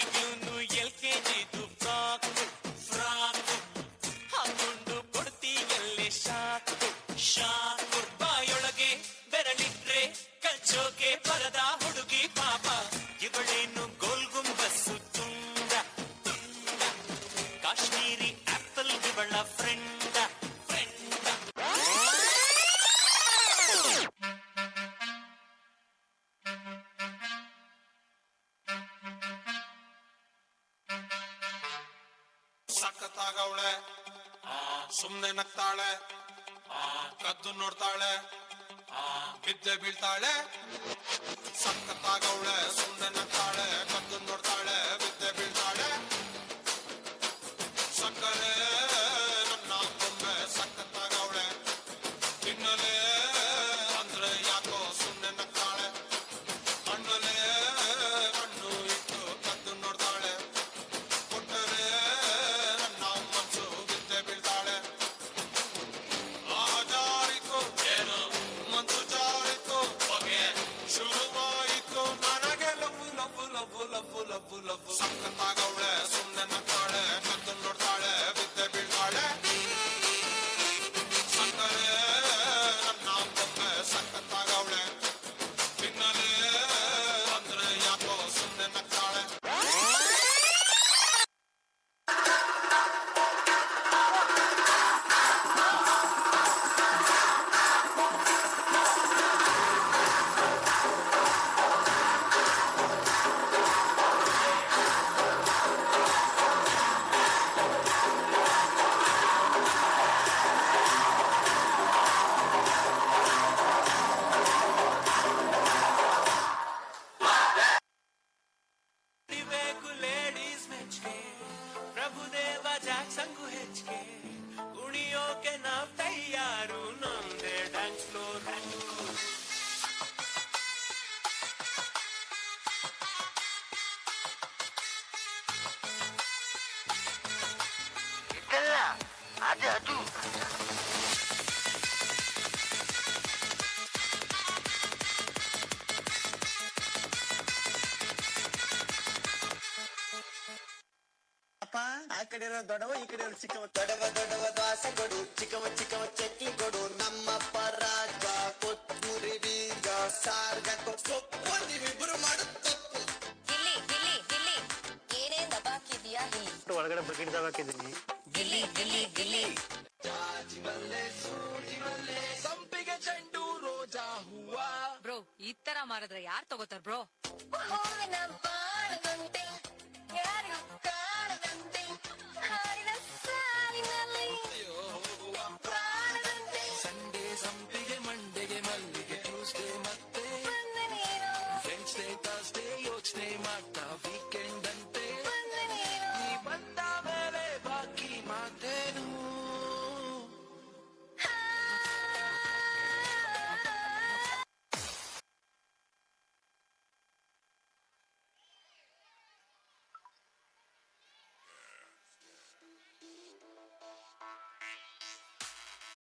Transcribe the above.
ಈಗ್ಲೂನು LKGದು frock ಹಾಕೊಂಡು ಕೊಡ್ತೀಯಲ್ಲೇ shock ಬಾಯೊಳಗೆ ಬೆರಳಿಟ್ರೆ ಕಚ್ಚೋಕೆ ಬರದ ಹುಡುಗಿ ಪಾಪ ಇವಳೇನು ಗೋಲ್ ಗುಂಬಸ್ಸು ತುಂಡ ಕಾಶ್ಮೀರಿ ಆಪಲ್ ಇವಳ ಫ್ರೆಂಡ್ ಸಖತ್ತಾಗವಳೆ ಸುಮ್ನೆ ನಗ್ತಾಳೆ ಕದ್ದು ನೋಡ್ತಾಳೆ ಬಿದ್ದೆ ಬೀಳ್ತಾಳೆ ಸಖತ್ತಾಗವಳೆ ಸುಮ್ನೆ ನಗ್ತಾಳೆ ಕದ್ದು ನೋಡ್ತಾಳೆ ಬಿದ್ದೆ ಬೀಳ್ತಾಳೆ ಸಕ್ಕರೆ ನನ್ನ ಕೊಂಬೆ ಸಖತ್ತಾಗವಳೆ ತಿನ್ನಲೆ ಅಂದ್ರೆ ಯಾಕೋ ಸುಮ್ನೆ ನಗ್ತಾಳೆ ಹಣ್ಣಲೆ ಹಣ್ಣು ಇಟ್ಟು ಕದ್ದು ನೋಡ್ತಾಳೆ ಕೊಟ್ಟರೆ ನನ್ನ ಮನಸ್ಸು ಬಿದ್ದೆ ಬೀಳ್ತಾಳೆ ಜಾರಿತು ಏನು ಮನಸ್ಸು ಜಾರಿತು ಹೊಗೆ ಶುರುವಾಯಿತು ನನಗೆ ಲಬ್ಬು ಲಬ್ಬು ಲಬ್ಬು ಲಬ್ಬು ಲಬ್ಬು ಲಬ್ಬು ಸಖತ್ತಾಗವಳೆ ಸುಮ್ನೆ ನಗ್ತಾಳೆ ಕದ್ದು ನೋಡ್ತಾಳೆ ಬಿದ್ದೆ ಬೀಳ್ತಾಳೆ ಸಕ್ಕರೆ ನನ್ನ ಕೊಂಬೆ ಸಖತ್ತಾಗವಳೆ ತಿನ್ನಲೆ ಅಂದ್ರೆ ಯಾಕೋ ಸುಮ್ನೆ ನಗ್ತಾಳೆ ಲೇಡೀಸ್ ಮೆಚ್ಗೆ ಪ್ರಭುದೇವ ಜಾಕ್ಸಂಗು ಹೆಚ್ಚಿಗೆ ಕುಣಿಯೋಕೆ ನಾವ್ ತಯಾರು ನಮ್ದೇ ಡ್ಯಾನ್ಸ್ ಫ್ಲೋರ್ ಅದು ಆ ಕಡೆ ದೊಡ್ಡವ ಈ ಕಡೆ ಚಿಕ್ಕವ ದೊಡ್ಡವ ದೋಸೆ ಕೊಡು ಚಿಕ್ಕವ ಚಟ್ನಿ ಕೊಡು ನಮ್ಮಪ್ಪ ರಾಜ ಕೊತ್ತೂರಿ ಬೀಜ ಸಾರ್ಗ ಸೊಪ್ಪು ನೀವಿಬ್ರು ಮಾಡು ತಪ್ಪು ಗಿಲ್ಲಿ ಗಿಲ್ಲಿ ಗಿಲ್ಲಿ ಏನೇ ದಬಾಕಿದ್ಯಾ ಇಲ್ಲಿ ಒಳಗಡೆ ಬಕೆಟ್ ದಬಾಕಿದ್ದೀನಿ ಗಿಲ್ಲಿ ಗಿಲ್ಲಿ ಗಿಲ್ಲಿ ಸಂಪಿಗೆ ಚೆಂಡು ರೋಜಾ ಹೂವ ಬ್ರೋ ಈ ತರ ಮಾರಿದ್ರೆ ಯಾರ್ ತಗೋತಾರ ಬ್ರೋ ಹೂವಿನ